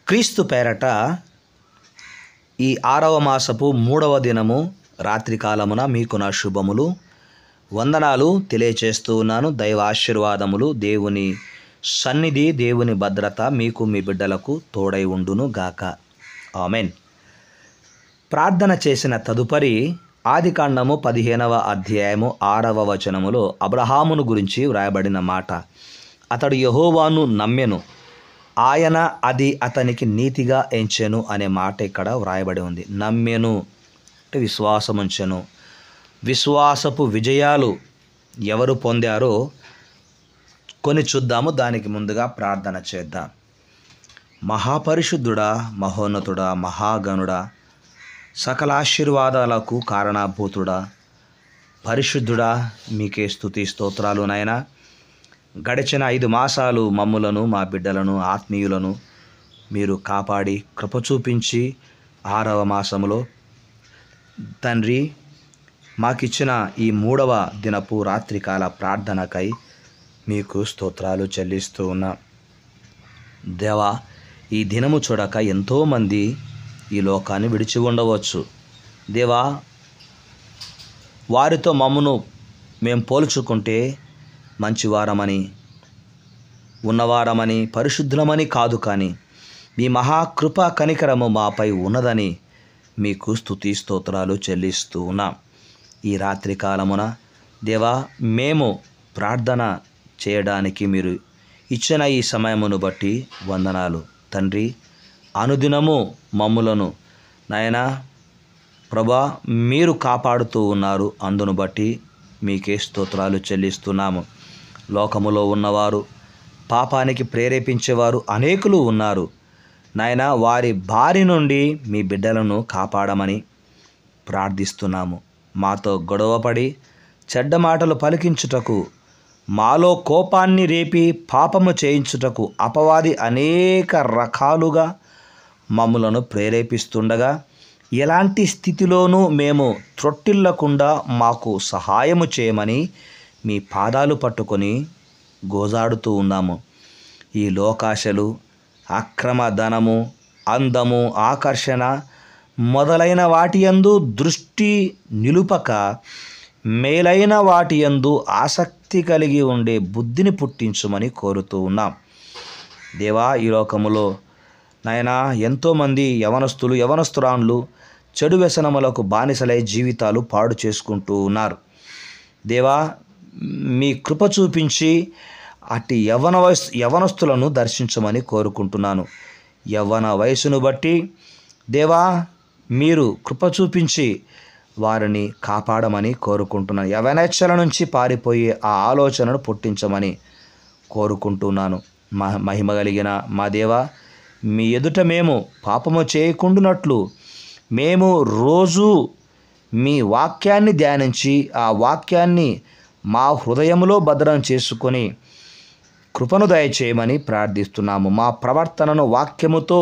క్రీస్తు పేరట ఈ 6వ మాసపు 3వ దినము రాత్రి కాలమున మీకు నా శుభములు వందనాలు తెలియచేస్తూ ఉన్నాను. దైవ ఆశీర్వాదములు, దేవుని సన్నిధి, దేవుని భద్రత మీకు మీ బిడ్డలకు తోడై ఉండును గాక. ఆమెన్. ప్రార్థన చేసిన తదుపరి ఆదికాండము 15వ అధ్యాయము 6వ వచనములో అబ్రహామును గురించి వ్రాయబడిన మాట. అతడు యెహోవాను నమ్మెను, ఆయన అది అతనికి నీతిగా ఎంచెను అనే మాట ఇక్కడ వ్రాయబడి ఉంది. నమ్మెను అంటే విశ్వాసం ఉంచెను. విశ్వాసపు విజయాలు ఎవరు పొందారో కొన్ని చూద్దాము. దానికి ముందుగా ప్రార్థన చేద్దాం. మహాపరిశుద్ధుడా, మహోన్నతుడా, మహాగణుడా, సకల ఆశీర్వాదాలకు కారణభూతుడా, పరిశుద్ధుడా, మీకే స్తుతి స్తోత్రాలు నాయనా. గడిచిన 5 మాసాలు మమ్ములను, మా బిడ్డలను, ఆత్మీయులను మీరు కాపాడి కృప చూపించి 6వ మాసములో తండ్రి మాకిచ్చిన ఈ 3వ దినపు రాత్రికాల ప్రార్థనకై మీకు స్తోత్రాలు చెల్లిస్తూ ఉన్నా. దేవా, ఈ దినము చూడక ఎంతోమంది ఈ లోకాన్ని విడిచి ఉండవచ్చు. దేవా, వారితో మమ్మను మేము పోల్చుకుంటే మంచివారమని, ఉన్నవారమని, పరిశుద్ధులమని కాదు, కానీ మీ మహాకృప కనికరము మాపై ఉన్నదని మీకు స్తుతి స్తోత్రాలు చెల్లిస్తూ ఉన్నాం. ఈ రాత్రి కాలమున దేవా, మేము ప్రార్థన చేయడానికి మీరు ఇచ్చిన ఈ సమయమును బట్టి వందనాలు తండ్రి. అనుదినము మమ్ములను నాయనా ప్రభా మీరు కాపాడుతూ ఉన్నారు. అందును బట్టి మీకే స్తోత్రాలు చెల్లిస్తున్నాము. లోకములో ఉన్నవారు, పాపానికి ప్రేరేపించేవారు అనేకులు ఉన్నారు నాయనా. వారి బారి నుండి మీ బిడ్డలను కాపాడమని ప్రార్థిస్తున్నాము. మాతో గొడవపడి చెడ్డ మాటలు పలికించుటకు, మాలో కోపాన్ని రేపి పాపము చేయించుటకు అపవాది అనేక రకాలుగా మమ్ములను ప్రేరేపిస్తుండగా ఎలాంటి స్థితిలోనూ మేము త్రొట్టిల్లకుండా మాకు సహాయము చేయమని మీ పాదాలు పట్టుకొని గోజాడుతూ ఉన్నాము. ఈ లోకాశలు, అక్రమ ధనము, అందము, ఆకర్షణ మొదలైన వాటియందు దృష్టి నిలుపక మేలైన వాటియందు ఆసక్తి కలిగి ఉండే బుద్ధిని పుట్టించుమని కోరుతూ ఉన్నాం. దేవా, ఈ లోకములో నాయనా ఎంతోమంది యవనస్తులు, యవనస్తురాండ్లు చెడు వ్యసనములకు బానిసలై జీవితాలు పాడు చేసుకుంటూ ఉన్నారు. దేవా, మీ కృప చూపించి అట్టి యవనస్తులను దర్శించమని కోరుకుంటున్నాను. యవ్వన వయసును బట్టి దేవా మీరు కృప చూపించి వారిని కాపాడమని కోరుకుంటున్నాను. యవనేచ్ఛల నుంచి పారిపోయే ఆ ఆలోచనను పుట్టించమని కోరుకుంటున్నాను. మహిమ కలిగిన మా దేవా, మీ ఎదుట మేము పాపము చేయకుండునట్లు మేము రోజు మీ వాక్యాన్ని ధ్యానించి ఆ వాక్యాన్ని మా హృదయములో భద్రం చేసుకొని కృపను దయచేయమని ప్రార్థిస్తున్నాము. మా ప్రవర్తనను వాక్యముతో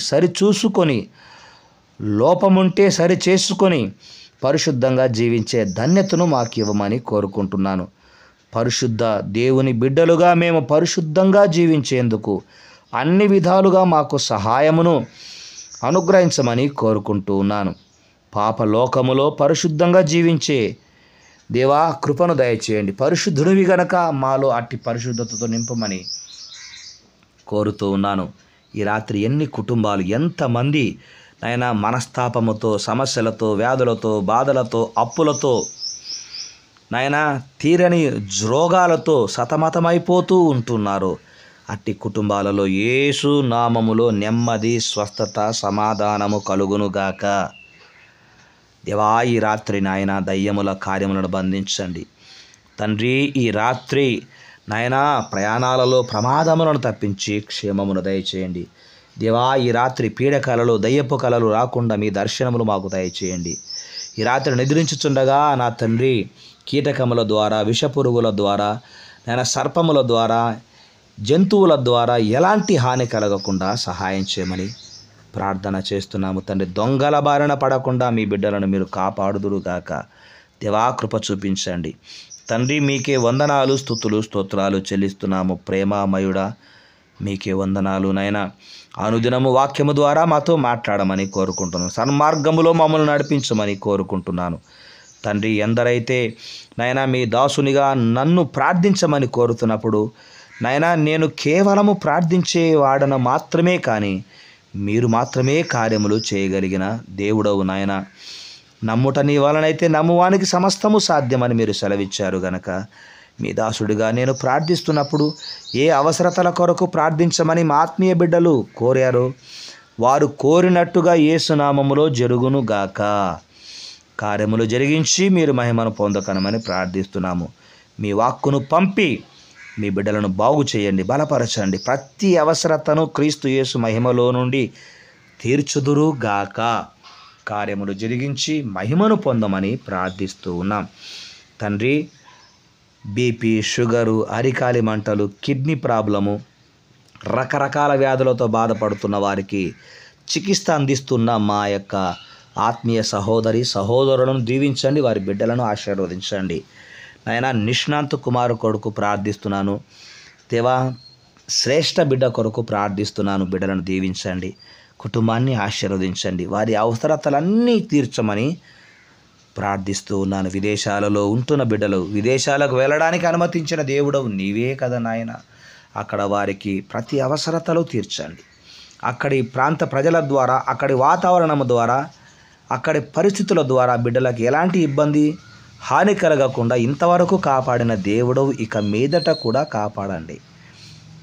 సరిచూసుకొని లోపముంటే సరిచేసుకొని పరిశుద్ధంగా జీవించే ధన్యతను మాకు ఇవ్వమని కోరుకుంటున్నాను. పరిశుద్ధ దేవుని బిడ్డలుగా మేము పరిశుద్ధంగా జీవించేందుకు అన్ని విధాలుగా మాకు సహాయమును అనుగ్రహించమని కోరుకుంటూ ఉన్నాను. పాప లోకములో పరిశుద్ధంగా జీవించే దేవా కృపను దయచేయండి. పరిశుద్ధునివి గనక మాలో అట్టి పరిశుద్ధతతో నింపమని కోరుతూ ఉన్నాను. ఈ రాత్రి ఎన్ని కుటుంబాలు, ఎంతమంది నాయనా మనస్తాపముతో, సమస్యలతో, వ్యాధులతో, బాధలతో, అప్పులతో, నాయనా తీరని రోగాలతో సతమతమైపోతూ ఉంటున్నారు. అట్టి కుటుంబాలలో యేసు నామములో నెమ్మది, స్వస్థత, సమాధానము కలుగునుగాక. దేవా, ఈ రాత్రి నాయన దయ్యముల కార్యములను బంధించండి తండ్రి. ఈ రాత్రి నాయనా ప్రయాణాలలో ప్రమాదములను తప్పించి క్షేమమును దయచేయండి. దేవా, ఈ రాత్రి పీడకలలు, దయ్యపు కలలు రాకుండా మీ దర్శనములు మాకు దయచేయండి. ఈ రాత్రి నిద్రించుచుండగా నా తండ్రి కీటకముల ద్వారా, విషపురుగుల ద్వారా, నాయన సర్పముల ద్వారా, జంతువుల ద్వారా ఎలాంటి హాని కలగకుండా సహాయం చేయమని ప్రార్థన చేస్తున్నాము తండ్రి. దొంగల బారిన పడకుండా మీ బిడ్డలను మీరు కాపాడుదురుగాక. దేవా, కృప చూపించండి తండ్రి. మీకే వందనాలు, స్తుతులు, స్తోత్రాలు చెల్లిస్తున్నాము. ప్రేమామయుడా, మీకే వందనాలు నాయన. అనుదినము వాక్యము ద్వారా మాతో మాట్లాడమని కోరుకుంటున్నాను. సన్మార్గములో మమ్మల్ని నడిపించమని కోరుకుంటున్నాను తండ్రి. ఎందరైతే నాయన మీ దాసునిగా నన్ను ప్రార్థించమని కోరుతున్నప్పుడు నాయన, నేను కేవలము ప్రార్థించే వాడను మాత్రమే కానీ మీరు మాత్రమే కార్యములు చేయగలిగిన దేవుడవు నాయన. నమ్ముట నీ వలనైతే నమ్మువానికి సమస్తము సాధ్యమని మీరు సెలవిచ్చారు గనక మీ దాసుడిగా నేను ప్రార్థిస్తున్నప్పుడు ఏ అవసరతల కొరకు ప్రార్థించమని మా ఆత్మీయ బిడ్డలు కోరారో వారు కోరినట్టుగా యేసు నామములో జరుగునుగాక. కార్యములు జరిగించి మీరు మహిమను పొందకనమని ప్రార్థిస్తున్నాము. మీ వాక్కును పంపి మీ బిడ్డలను బాగు చేయండి, బలపరచండి. ప్రతి అవసరతను క్రీస్తు యేసు మహిమలో నుండి తీర్చుదురుగాక. కార్యములు జరిగించి మహిమను పొందమని ప్రార్థిస్తూ ఉన్నాం తండ్రి. బీపీ, షుగరు, అరికాలి మంటలు, కిడ్నీ ప్రాబ్లము, రకరకాల వ్యాధులతో బాధపడుతున్న వారికి చికిత్స అందిస్తున్న మా యొక్క ఆత్మీయ సహోదరి సహోదరులను దీవించండి, వారి బిడ్డలను ఆశీర్వదించండి నాయన. నిష్ణాంత్ కుమారు కొడుకు ప్రార్థిస్తున్నాను దేవా, శ్రేష్ఠ బిడ్డ కొరకు ప్రార్థిస్తున్నాను. బిడ్డలను దీవించండి, కుటుంబాన్ని ఆశీర్వదించండి, వారి అవసరతలన్నీ తీర్చమని ప్రార్థిస్తూ ఉన్నాను. విదేశాలలో ఉంటున్న బిడ్డలు విదేశాలకు వెళ్ళడానికి అనుమతించిన దేవుడవు నీవే కదా నాయన. అక్కడ వారికి ప్రతి అవసరతలు తీర్చండి. అక్కడి ప్రాంత ప్రజల ద్వారా, అక్కడి వాతావరణం ద్వారా, అక్కడి పరిస్థితుల ద్వారా బిడ్డలకు ఎలాంటి ఇబ్బంది హాని కలగకుండా ఇంతవరకు కాపాడిన దేవుడవు ఇక మీదట కూడా కాపాడండి.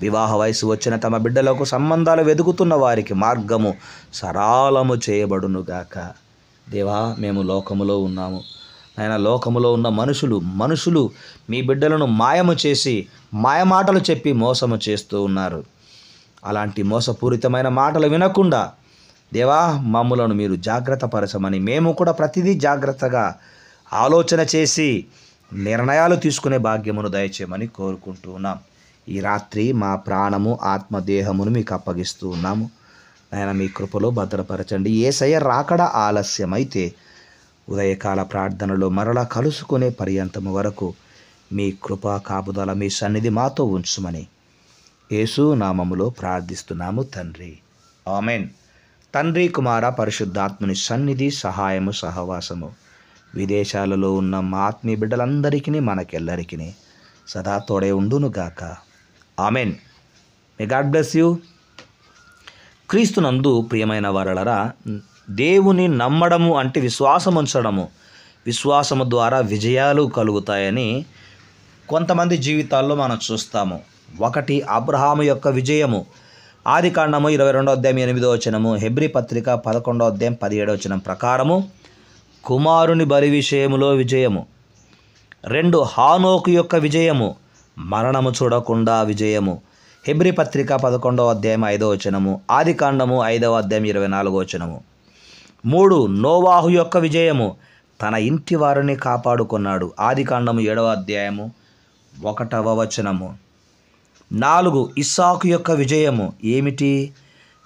వివాహ వయసు వచ్చిన తమ బిడ్డలకు సంబంధాలు వెతుకుతున్న వారికి మార్గము సరళము చేయబడునుగాక. దేవా, మేము లోకములో ఉన్నాము ఆయన. లోకములో ఉన్న మనుషులు మీ బిడ్డలను మాయము చేసి మాయమాటలు చెప్పి మోసము చేస్తూ ఉన్నారు. అలాంటి మోసపూరితమైన మాటలు వినకుండా దేవా మమ్ములను మీరు జాగ్రత్త పరచమని, మేము కూడా ప్రతిదీ జాగ్రత్తగా ఆలోచన చేసి నిర్ణయాలు తీసుకునే భాగ్యమును దయచేయమని కోరుకుంటూ ఉన్నాం. ఈ రాత్రి మా ప్రాణము ఆత్మదేహమును మీకు అప్పగిస్తూ ఉన్నాము ఆయన. మీ కృపలో భద్రపరచండి. యేసయ్య రాకడ ఆలస్యమైతే ఉదయకాల ప్రార్థనలో మరలా కలుసుకునే పర్యంతము వరకు మీ కృపా కాపుదల, మీ సన్నిధి మాతో ఉంచుమని యేసు నామములో ప్రార్థిస్తున్నాము తండ్రి. ఆమెన్. తండ్రి, కుమార, పరిశుద్ధాత్ముని సన్నిధి, సహాయము, సహవాసము విదేశాలలో ఉన్న మా ఆత్మీయ బిడ్డలందరికీ మనకెల్లరికీ సదా తోడే ఉండునుగాక. Amen. May God bless you. క్రీస్తునందు ప్రియమైన వారలరా, దేవుని నమ్మడము అంటే విశ్వాసం ఉంచడము. విశ్వాసము ద్వారా విజయాలు కలుగుతాయని కొంతమంది జీవితాల్లో మనం చూస్తాము. ఒకటి అబ్రహాము యొక్క విజయము. ఆదికాండము 22వ అధ్యాయం 8వ వచనము, హెబ్రీ పత్రిక 11వ అధ్యాయం 17వ వచనం ప్రకారము కుమారుని బలి విషయములో విజయము. 2 హానోకు యొక్క విజయము, మరణము చూడకుండా విజయము. హెబ్రీ పత్రిక 11వ అధ్యాయం 5వ వచనము, ఆదికాండము 5వ అధ్యాయం 24వ వచనము. 3 నోవాహు యొక్క విజయము, తన ఇంటి వారిని కాపాడుకున్నాడు. ఆదికాండము 7వ అధ్యాయము 1వ వచనము. 4 ఇస్సాకు యొక్క విజయము ఏమిటి?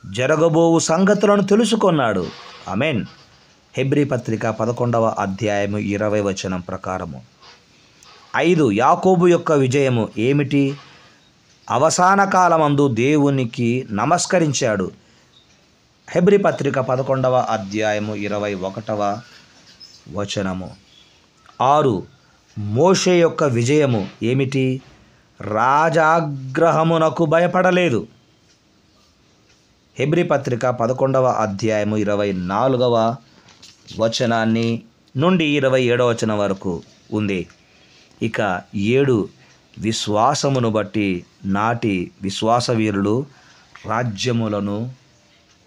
జరగబోవు సంగతులను తెలుసుకున్నాడు. ఆమెన్. హెబ్రీ పత్రిక 11వ అధ్యాయము 20వ వచనం ప్రకారము. 5 యాకోబు యొక్క విజయము ఏమిటి? అవసాన కాలమందు దేవునికి నమస్కరించాడు. హెబ్రీ పత్రిక 11వ అధ్యాయము 21వ వచనము. 6 మోషే యొక్క విజయము ఏమిటి? రాజాగ్రహమునకు భయపడలేదు. హెబ్రీ పత్రిక 11వ అధ్యాయము 24వ వచనాన్ని నుండి 27వ వచనం వరకు ఉంది. ఇక 7 విశ్వాసమును బట్టి నాటి విశ్వాసవీరులు రాజ్యములను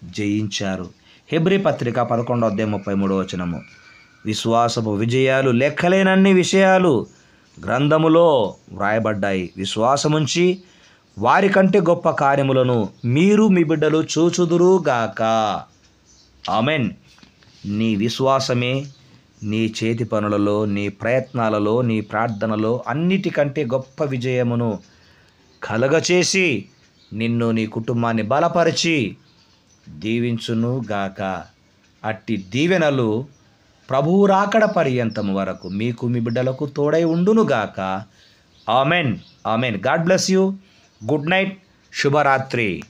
జయించారు. హెబ్రీ పత్రిక 11వ అధ్యాయం 33వ వచనము. విశ్వాసపు విజయాలు లెక్కలేనన్ని విషయాలు గ్రంథములో వ్రాయబడ్డాయి. విశ్వాసముంచి వారికంటే గొప్ప కార్యములను మీరు మీ బిడ్డలు చూచుదురుగాక. ఆమెన్. నీ విశ్వాసమే నీ చేతి పనులలో, నీ ప్రయత్నాలలో, నీ ప్రార్థనలో అన్నిటికంటే గొప్ప విజయమును కలగచేసి నిన్ను, నీ కుటుంబాన్ని బలపరిచి దీవించునుగాక. అట్టి దీవెనలు ప్రభువు రాకడ పర్యంతము వరకు మీకు, మీ బిడ్డలకు తోడై ఉండునుగాక. Amen. Amen. God bless you. Good night. శుభరాత్రి.